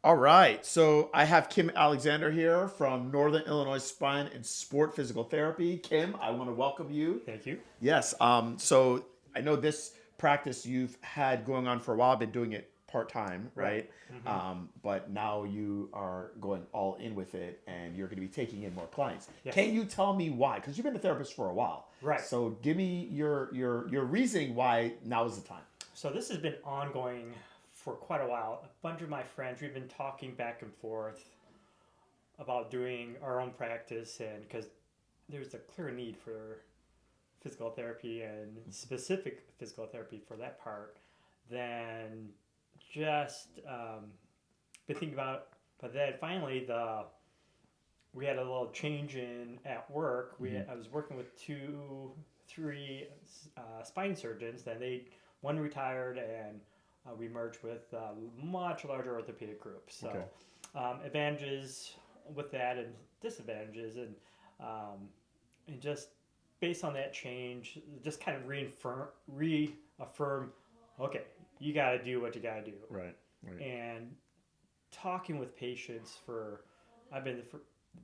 All right. So I have Kim Alexander here from Northern Illinois Spine and Sport Physical Therapy. Kim, I want to welcome you. Thank you. Yes. So I know this practice you've had going on for a while, been doing it part time, Right. right? But now you are going all in with it, and you're going to be taking in more clients. Yes. Can you tell me why? Because you've been a therapist for a while. Right. So give me your reasoning why now is the time. So this has been ongoing for quite a while. A bunch of my friends, we've been talking back and forth about doing our own practice, and because there's a clear need for physical therapy and specific physical therapy for that part, then just been thinking about. But then finally, the we had a little change in at work. I was working with three spine surgeons. Then one retired, and we merged with a much larger orthopedic group. So Okay. advantages with that and disadvantages, and just based on that change, just kind of reaffirm, okay, you got to do what you got to do, Right. Right. and talking with patients for I've been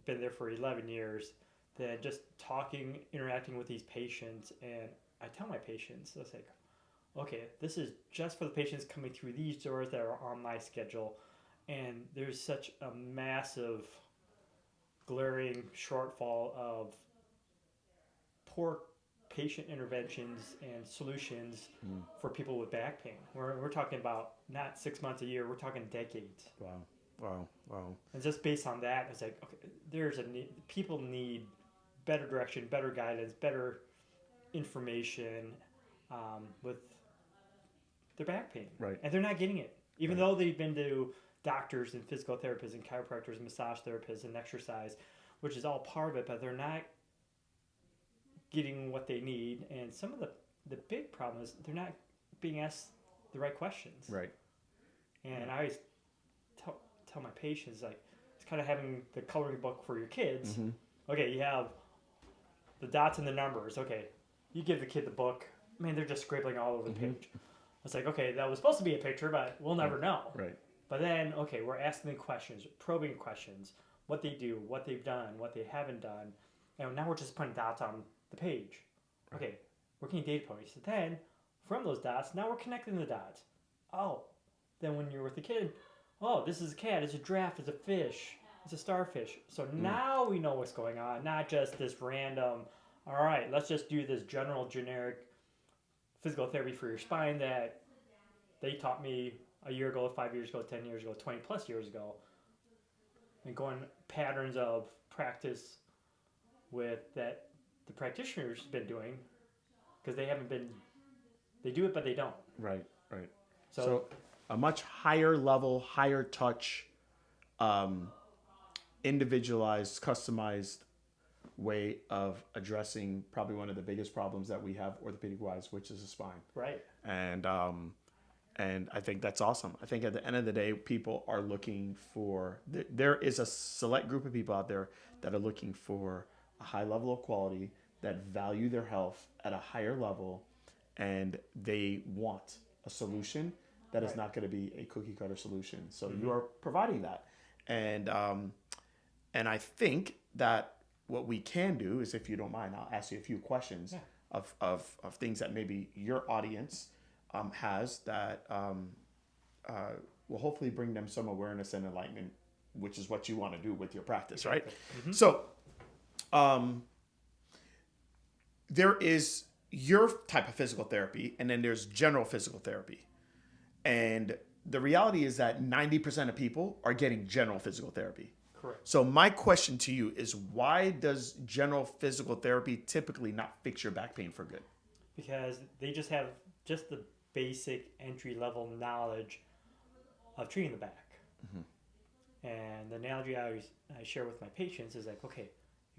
there for 11 years. Then just talking, interacting with these patients, and I tell my patients, I was like, okay, this is just for the patients coming through these doors that are on my schedule, and there's such a massive, glaring shortfall of poor patient interventions and solutions for people with back pain. We're talking about not 6 months a year, we're talking decades. Wow. Wow. Wow. And just based on that, it's like, okay, there's a need, people need better direction, better guidance, better information with their back pain. Right. And they're not getting it. Even Right. though they've been to doctors and physical therapists and chiropractors, massage therapists and exercise, which is all part of it, but they're not getting what they need. And some of the big problem is they're not being asked the right questions. Right. And I always tell my patients, like, it's kind of having the coloring book for your kids. Mm-hmm. Okay, you have the dots and the numbers. Okay, you give the kid the book. Man, they're just scribbling all over the page. It's like, okay, that was supposed to be a picture, but we'll never know. Right. But then, okay, we're asking them questions, probing questions, what they do, what they've done, what they haven't done. And now we're just putting dots on the page. Okay, we're getting data points. Then, from those dots, now we're connecting the dots. Oh, then when you're with the kid, oh, this is a cat, it's a giraffe, it's a fish, it's a starfish. So now we know what's going on, not just this random, all right, let's just do this general, generic physical therapy for your spine that they taught me a year ago, 5 years ago, 10 years ago, 20 plus years ago, and going patterns of practice with that the practitioners been doing because they do it but they don't. Right. Right. So, So a much higher level, higher touch, um, individualized, customized way of addressing probably one of the biggest problems that we have orthopedic wise, which is the spine. right, And and I think that's awesome. I think at the end of the day, people are looking for. There is a select group of people out there that are looking for a high level of quality, that value their health at a higher level, and they want a solution that is right. not going to be a cookie cutter solution. So you are providing that, and and I think that what we can do is, if you don't mind, I'll ask you a few questions Yeah. of things that maybe your audience has that will hopefully bring them some awareness and enlightenment, which is what you want to do with your practice, right? So there is your type of physical therapy, and then there's general physical therapy. And the reality is that 90% of people are getting general physical therapy. Correct. So my question to you is, why does general physical therapy typically not fix your back pain for good? Because they just have just the basic entry level knowledge of treating the back. And the analogy I share with my patients is like, okay,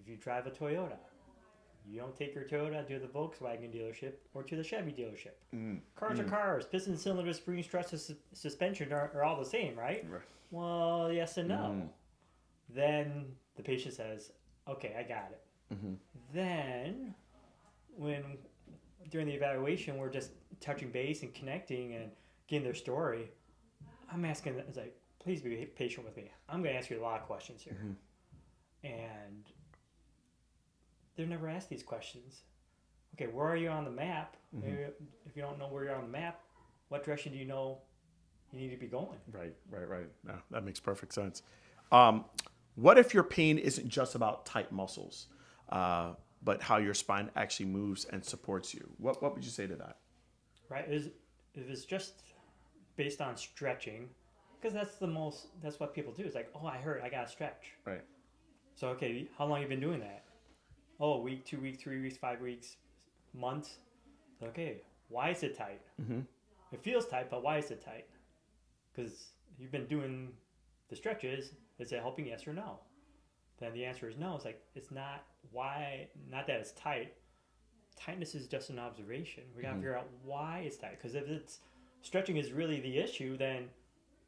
if you drive a Toyota, you don't take your Toyota to the Volkswagen dealership or to the Chevy dealership. Cars are cars. Piston, cylinder, spring, strut, suspension are all the same, right? Right. Well, yes and no. Then the patient says, okay, I got it. Then when during the evaluation we're just touching base and connecting and getting their story, I'm asking them, it's like, please be patient with me. I'm going to ask you a lot of questions here. And they're never asked these questions. Okay, where are you on the map? Maybe if you don't know where you're on the map, what direction do you know you need to be going? Right. No, that makes perfect sense. What if your pain isn't just about tight muscles, but how your spine actually moves and supports you? What would you say to that? Right? If it's just based on stretching, because that's what people do. It's like, oh, I hurt, I got to stretch. Right. So, okay, how long have you been doing that? Oh, a week, 2 weeks, 3 weeks, 5 weeks, months. Okay, why is it tight? It feels tight, but why is it tight? Because you've been doing the stretches. Is it helping, yes or no? Then the answer is no. It's like, it's not why, not that it's tight. Tightness is just an observation. We got to figure out why it's tight. Because if it's stretching is really the issue, then,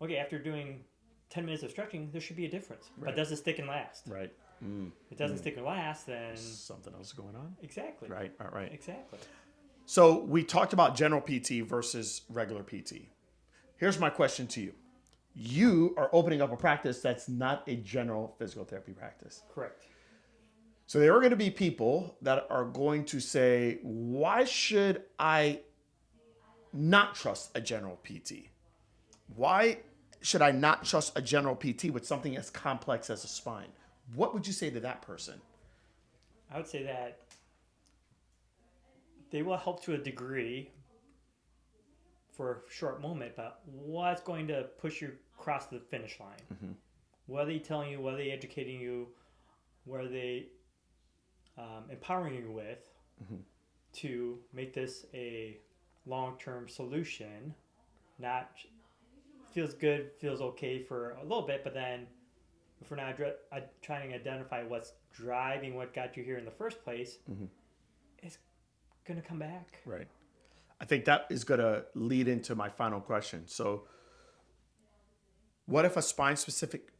okay, after doing 10 minutes of stretching, there should be a difference. Right. But does it stick and last? Right. If it doesn't stick and last, then... Something else is going on. Exactly. Right. Exactly. So we talked about general PT versus regular PT. Here's my question to you. You are opening up a practice that's not a general physical therapy practice. Correct. So there are going to be people that are going to say, why should I not trust a general PT? Why should I not trust a general PT with something as complex as a spine? What would you say to that person? I would say that they will help to a degree for a short moment, but what's going to push you across the finish line? What are they telling you? What are they educating you? What are they empowering you with to make this a long-term solution? Not feels good, feels okay for a little bit, but then if we're not trying to identify what's driving what got you here in the first place, it's going to come back. Right. I think that is going to lead into my final question. So what if a spine-specific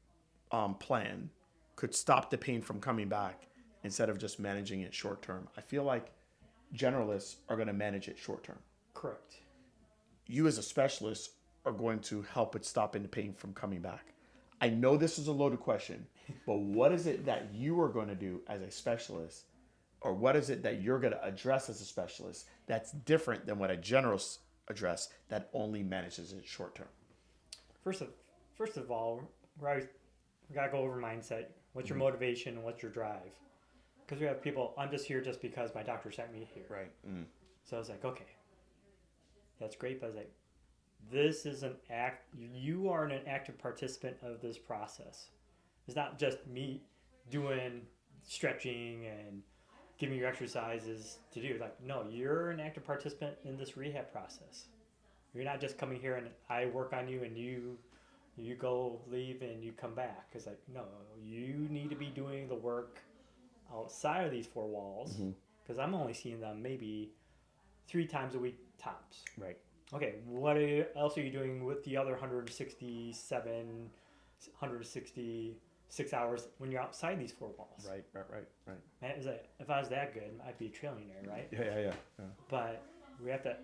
plan could stop the pain from coming back instead of just managing it short-term? I feel like generalists are going to manage it short-term. Correct. You as a specialist are going to help it stopping the pain from coming back. I know this is a loaded question, but what is it that you are going to do as a specialist, or what is it that you're going to address as a specialist that's different than what a generalist address that only manages it short term? First of all, we got to go over mindset. What's your motivation and what's your drive? Because we have people, I'm just here just because my doctor sent me here. Right. So I was like, okay, that's great, but I was like, this is you are an active participant of this process. It's not just me doing stretching and giving you exercises to do. Like, no, you're an active participant in this rehab process. You're not just coming here and I work on you and you go leave and you come back. It's like, no, you need to be doing the work outside of these four walls, because I'm only seeing them maybe 3 times a week tops. Right. Okay, what else are you doing with the other 166 hours when you're outside these four walls? Right. Man, it's like, if I was that good, I'd be a trillionaire, right? Yeah. But we have to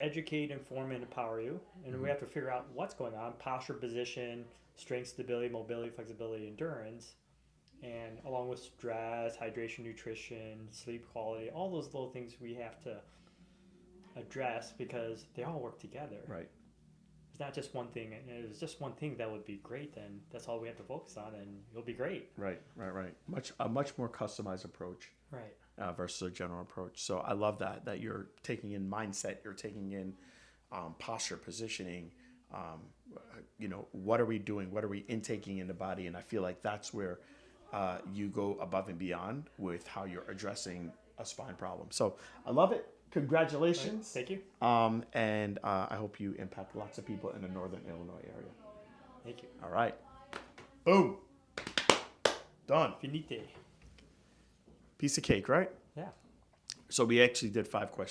educate, inform, and empower you. And we have to figure out what's going on: posture, position, strength, stability, mobility, flexibility, endurance, and along with stress, hydration, nutrition, sleep quality, all those little things we have to address because they all work together. Right. It's not just one thing. And if it's just one thing that would be great, then that's all we have to focus on and you'll be great. Right. A much more customized approach. Right. Versus a general approach. So I love that you're taking in mindset, you're taking in posture, positioning, what are we doing? What are we intaking in the body? And I feel like that's where you go above and beyond with how you're addressing a spine problem. So I love it. Congratulations. Thank you. And I hope you impact lots of people in the Northern Illinois area. Thank you. All right. Boom. Done. Finite. Piece of cake, right? Yeah. So we actually did 5 questions.